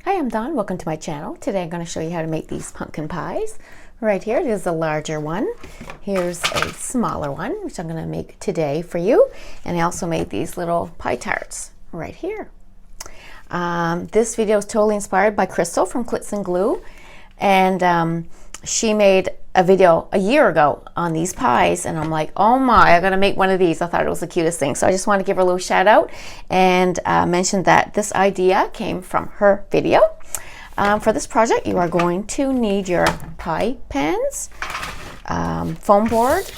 Hi, I'm Dawn. Welcome to my channel. Today I'm going to show you how to make these pumpkin pies. Right here, this is a larger one. Here's a smaller one, which I'm going to make today for you. And I also made these little pie tarts right here. This video is totally inspired by Crystal from Clits and Glue. And she made a video a year ago on these pies, and I'm like, oh my, I gotta make one of these. I thought it was the cutest thing. So I just want to give her a little shout out and mention that this idea came from her video. For this project, you are going to need your pie pans, foam board,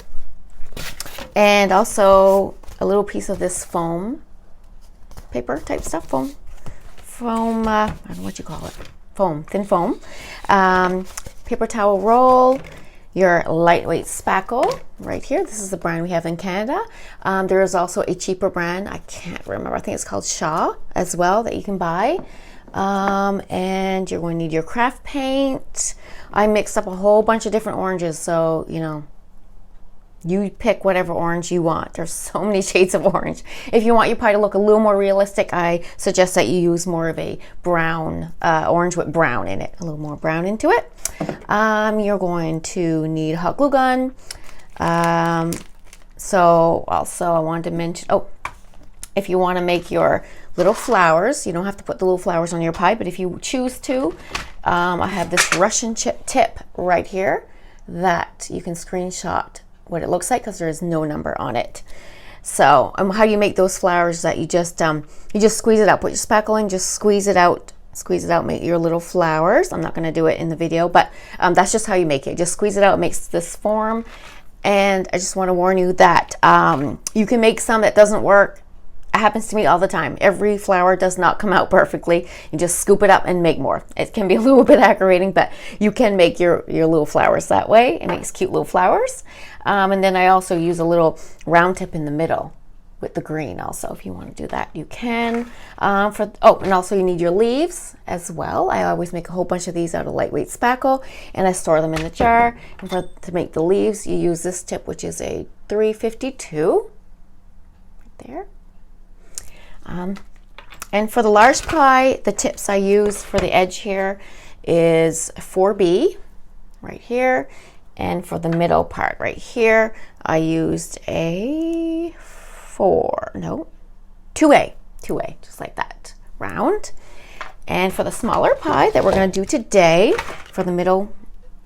and also a little piece of this foam paper type stuff, foam, I don't know what you call it, foam, thin foam, paper towel roll, your lightweight spackle right here. This is the brand we have in Canada. There is also a cheaper brand, I can't remember, I think it's called Shaw as well, that you can buy. And you're going to need your craft paint. I mixed up a whole bunch of different oranges, so you know, you pick whatever orange you want. There's so many shades of orange. If you want your pie to look a little more realistic, I suggest that you use more of a brown, orange with brown in it, a little more brown into it. You're going to need a hot glue gun. So also I wanted to mention, if you want to make your little flowers, you don't have to put the little flowers on your pie, but if you choose to, I have this Russian chip tip right here that you can screenshot what it looks like because there is no number on it. So how you make those flowers is that you just squeeze it out, put your spackle in, just squeeze it out, make your little flowers. I'm not going to do it in the video, but that's just how you make it. Just squeeze it out, it makes this form. And I just want to warn you that you can make some that doesn't work. It happens to me all the time. Every flower does not come out perfectly. You just scoop it up and make more. It can be a little bit aggravating, but you can make your little flowers that way. It makes cute little flowers. And then I also use a little round tip in the middle with the green also. If you want to do that, you can. And also you need your leaves as well. I always make a whole bunch of these out of lightweight spackle, and I store them in the jar. And to make the leaves, you use this tip, which is a 352 right there. And for the large pie, the tips I use for the edge here is 4B right here. And for the middle part right here, I used a 2A, just like that, round. And for the smaller pie that we're going to do today, for the middle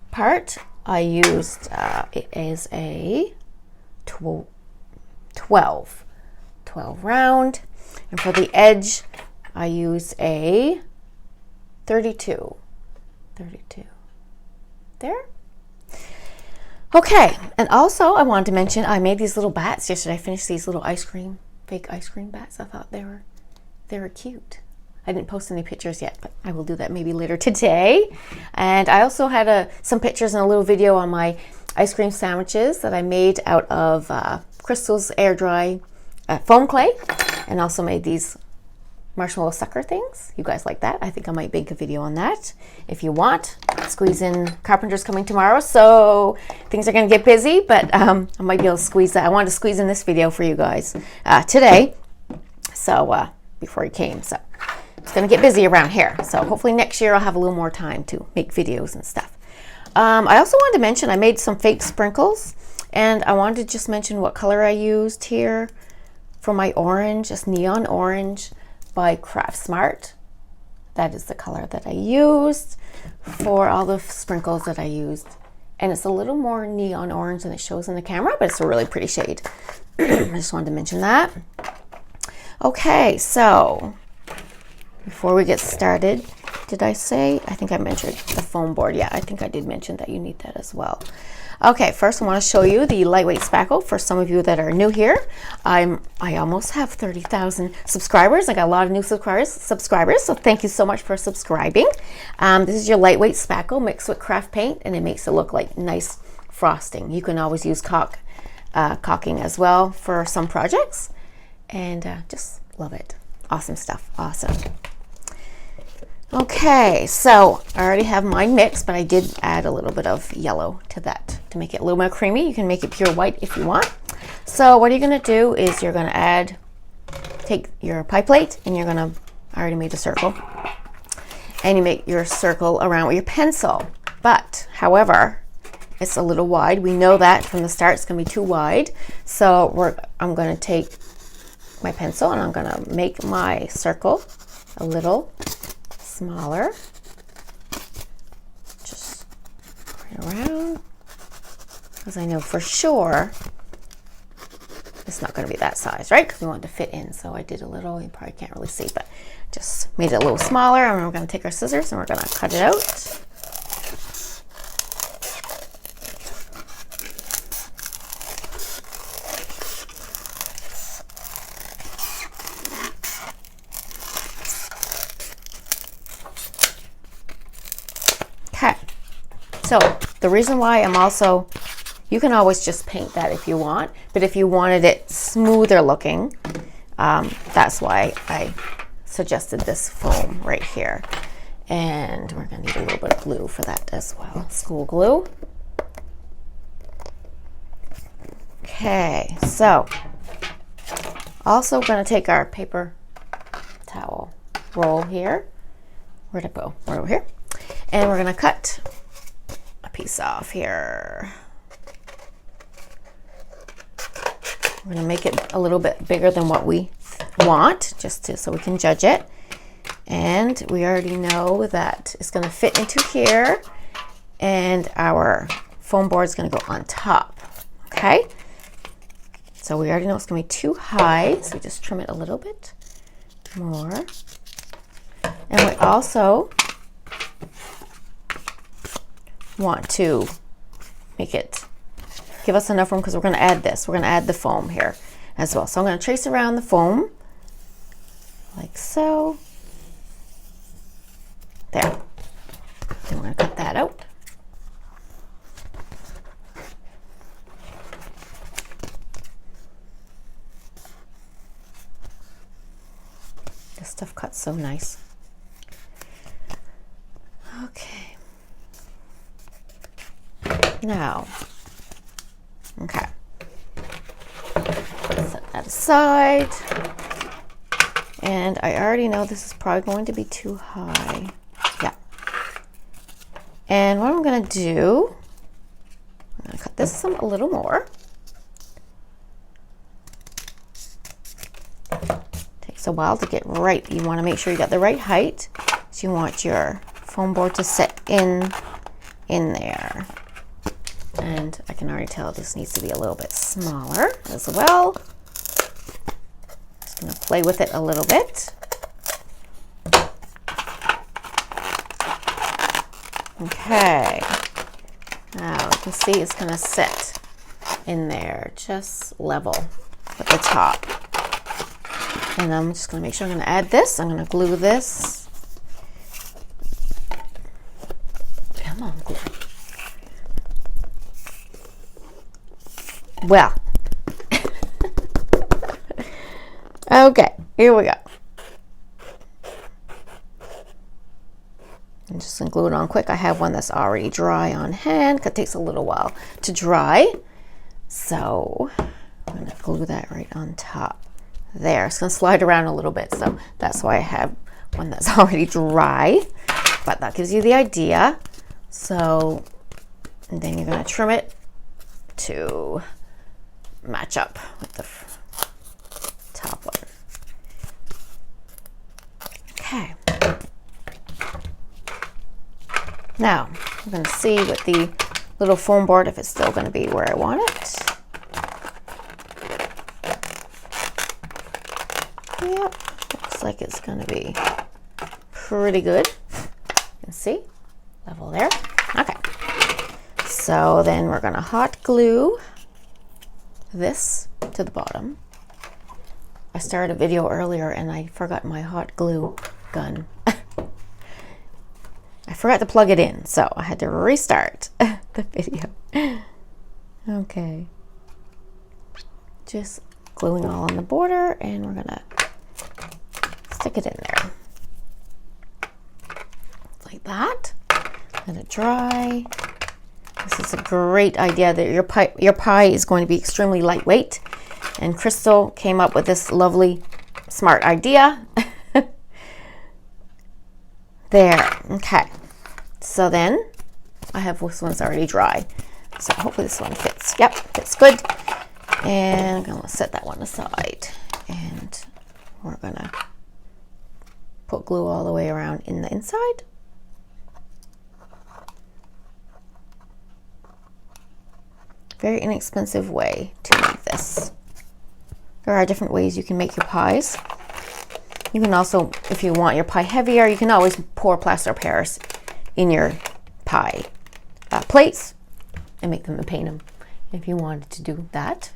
part, I used, it is a 12 round. And for the edge, I use a 32. There. Okay, and also I wanted to mention I made these little bats yesterday. I finished these little fake ice cream bats. I thought they were cute. I didn't post any pictures yet, but I will do that maybe later today. And I also had some pictures and a little video on my ice cream sandwiches that I made out of Crystal's air dry foam clay, and also made these marshmallow sucker things. You guys like that? I think I might make a video on that if you want. Squeeze in, carpenter's coming tomorrow, so things are going to get busy, but I might be able to squeeze that. I wanted to squeeze in this video for you guys today, so before he came. So it's going to get busy around here, so hopefully next year I'll have a little more time to make videos and stuff. I also wanted to mention I made some fake sprinkles, and I wanted to just mention what color I used here for my orange, just neon orange by Craft Smart. That is the color that I used for all the sprinkles that I used. And it's a little more neon orange than it shows in the camera, but it's a really pretty shade. I just wanted to mention that. Okay, so before we get started, did I say? I think I mentioned the foam board. Yeah, I think I did mention that you need that as well. Okay, first I want to show you the lightweight spackle for some of you that are new here. I almost have 30,000 subscribers. I got a lot of new subscribers, so thank you so much for subscribing. This is your lightweight spackle mixed with craft paint, and it makes it look like nice frosting. You can always use caulking as well for some projects, and just love it. Awesome stuff, awesome. Okay, so I already have mine mixed, but I did add a little bit of yellow to that to make it a little more creamy. You can make it pure white if you want. So what you're going to do is you're going to take your pie plate, and you're going to, I already made a circle, and you make your circle around with your pencil. But, however, it's a little wide. We know that from the start it's going to be too wide. So I'm going to take my pencil and I'm going to make my circle a little smaller. Just right around, because I know for sure it's not going to be that size, right? Because we want it to fit in. So I did a little, you probably can't really see, but just made it a little smaller. And we're going to take our scissors and we're going to cut it out. Okay, so the reason why I'm also, you can always just paint that if you want, but if you wanted it smoother looking, that's why I suggested this foam right here. And we're going to need a little bit of glue for that as well, school glue. Okay, so also going to take our paper towel roll here. Where'd it go? Right over here. And we're going to cut a piece off here. We're going to make it a little bit bigger than what we want, so we can judge it. And we already know that it's going to fit into here, and our foam board is going to go on top. Okay? So we already know it's going to be too high, so we just trim it a little bit more. And we also want to make it give us enough room, because we're going to add this. We're going to add the foam here as well. So I'm going to trace around the foam like so. There. Then we're going to cut that out. This stuff cuts so nice. Okay. Now, okay, set that aside. And I already know this is probably going to be too high. Yeah. And what I'm going to do, I'm going to cut this a little more. Takes a while to get right. You want to make sure you got the right height. So you want your foam board to set in there. And I can already tell this needs to be a little bit smaller as well. Just going to play with it a little bit. Okay. Now you can see it's going to sit in there just level with the top. And I'm just going to make sure I'm going to add this. I'm going to glue this. Come on, glue. Well, okay, here we go. I'm just going to glue it on quick. I have one that's already dry on hand, because it takes a little while to dry. So I'm going to glue that right on top there. It's going to slide around a little bit, so that's why I have one that's already dry. But that gives you the idea. So, and then you're going to trim it to match up with the top one. Okay. Now, I'm going to see with the little foam board if it's still going to be where I want it. Yep, looks like it's going to be pretty good. You can see, level there. Okay. So then we're going to hot glue this to the bottom. I started a video earlier and I forgot my hot glue gun. I forgot to plug it in, so I had to restart the video. Okay. Just gluing all on the border, and we're gonna stick it in there. Like that. Let it dry. This is a great idea that your pie is going to be extremely lightweight. And Crystal came up with this lovely, smart idea There, okay. So then I have this one's already dry. So hopefully this one fits. Yep, fits good. And I'm gonna set that one aside. And we're gonna put glue all the way around in the inside. Very inexpensive way to make this. There are different ways you can make your pies. You can also, if you want your pie heavier, you can always pour plaster of Paris in your pie plates and make them and paint them if you wanted to do that.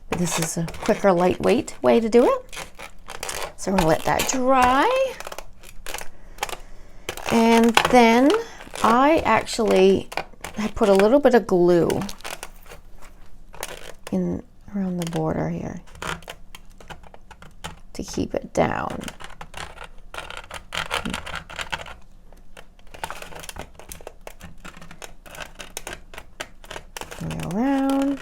But this is a quicker, lightweight way to do it. So we're gonna let that dry. And then I actually had put a little bit of glue in around the border here to keep it down. Go around.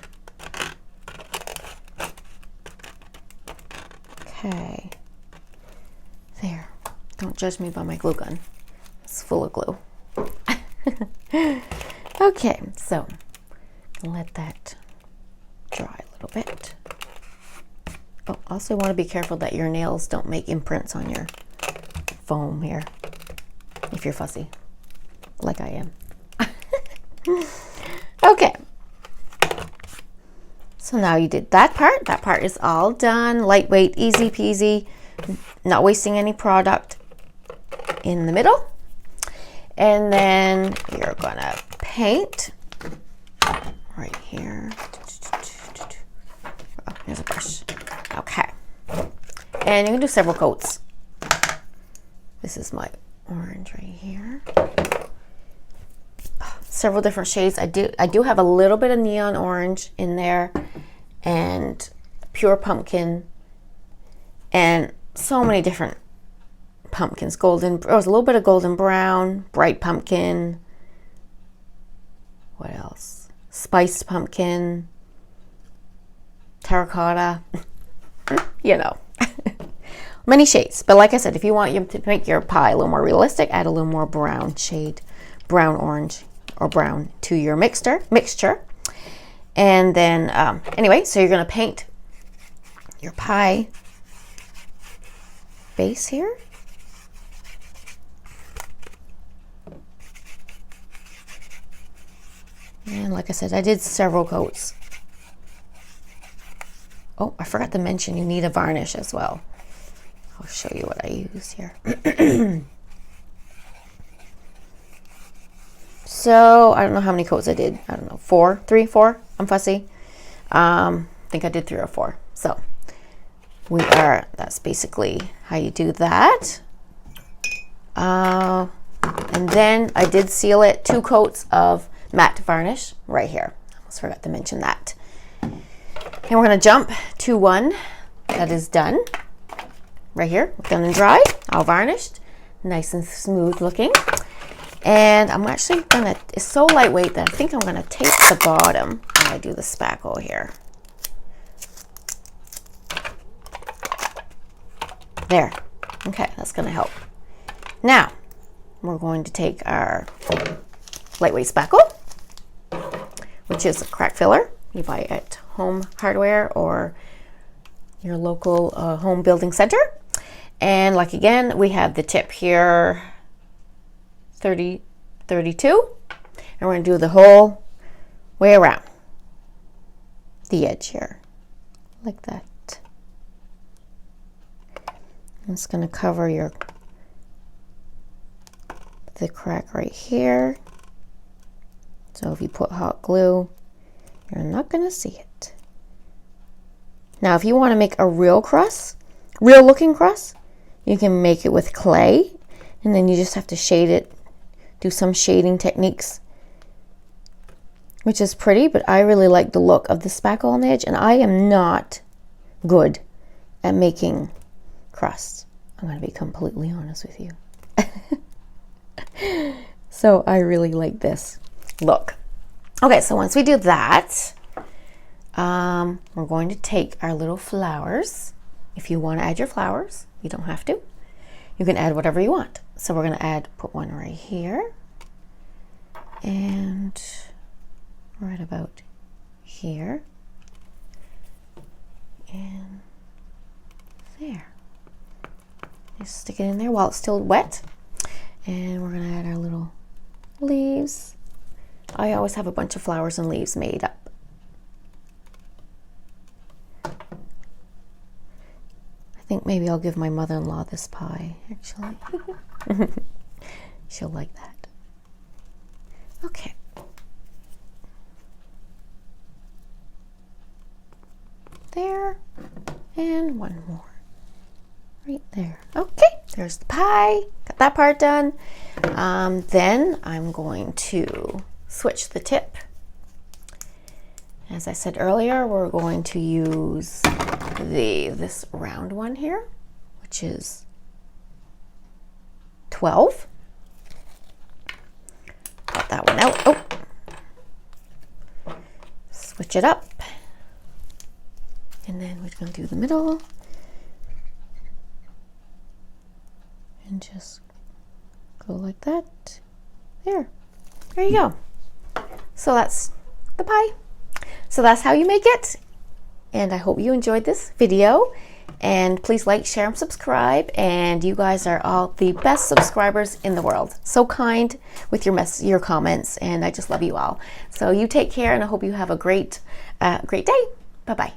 Okay. There. Don't judge me by my glue gun. It's full of glue. Okay, so let that dry a little bit. Oh, also want to be careful that your nails don't make imprints on your foam here, if you're fussy, like I am. Okay. So now you did that part. That part is all done. Lightweight, easy peasy, not wasting any product in the middle. And then you're gonna paint right here. Oh, here's a brush. Okay. And you can do several coats. This is my orange right here. Several different shades. I do have a little bit of neon orange in there and pure pumpkin and so many different pumpkins. Golden, oh, there's a little bit of golden brown, bright pumpkin. What else? Spiced pumpkin, terracotta, you know, many shades. But like I said, if you want to make your pie a little more realistic, add a little more brown shade, brown orange or brown to your mixture. And then anyway, so you're going to paint your pie base here. And like I said, I did several coats. Oh, I forgot to mention you need a varnish as well. I'll show you what I use here. So I don't know how many coats I did. I don't know, 4, 3, 4. I'm fussy. I think I did 3 or 4. So that's basically how you do that. And then I did seal it, 2 coats of matte varnish right here. I almost forgot to mention that. And we're going to jump to one that is done right here, done and dry, all varnished, nice and smooth looking. And I'm actually gonna, it's so lightweight that I think I'm gonna tape the bottom when I do the spackle here. There. Okay, that's gonna help. Now, we're going to take our lightweight spackle, which is a crack filler. You buy it at Home Hardware or your local home building center. And like again, we have the tip here, 32, and we're going to do the whole way around the edge here, like that. I'm just going to cover the crack right here. So if you put hot glue, you're not going to see it. Now, if you want to make a real crust, real looking crust, you can make it with clay, and then you just have to shade it, do some shading techniques, which is pretty, but I really like the look of the spackle on the edge, and I am not good at making crusts. I'm going to be completely honest with you. So I really like this look. Okay, so once we do that, we're going to take our little flowers. If you want to add your flowers, you don't have to. You can add whatever you want. So we're gonna put one right here, and right about here, and there. Just stick it in there while it's still wet. And we're gonna add our little leaves. I always have a bunch of flowers and leaves made up. I think maybe I'll give my mother-in-law this pie, actually. She'll like that. Okay. There, and one more. Right there. Okay, there's the pie. Got that part done. Then I'm going to switch the tip. As I said earlier, we're going to use this round one here, which is 12. Got that one out. Oh, switch it up, and then we're going to do the middle. And just go like that. There you go. So that's the pie. So that's how you make it. And I hope you enjoyed this video. And please like, share, and subscribe. And you guys are all the best subscribers in the world. So kind with your comments, and I just love you all. So you take care, and I hope you have a great day. Bye-bye.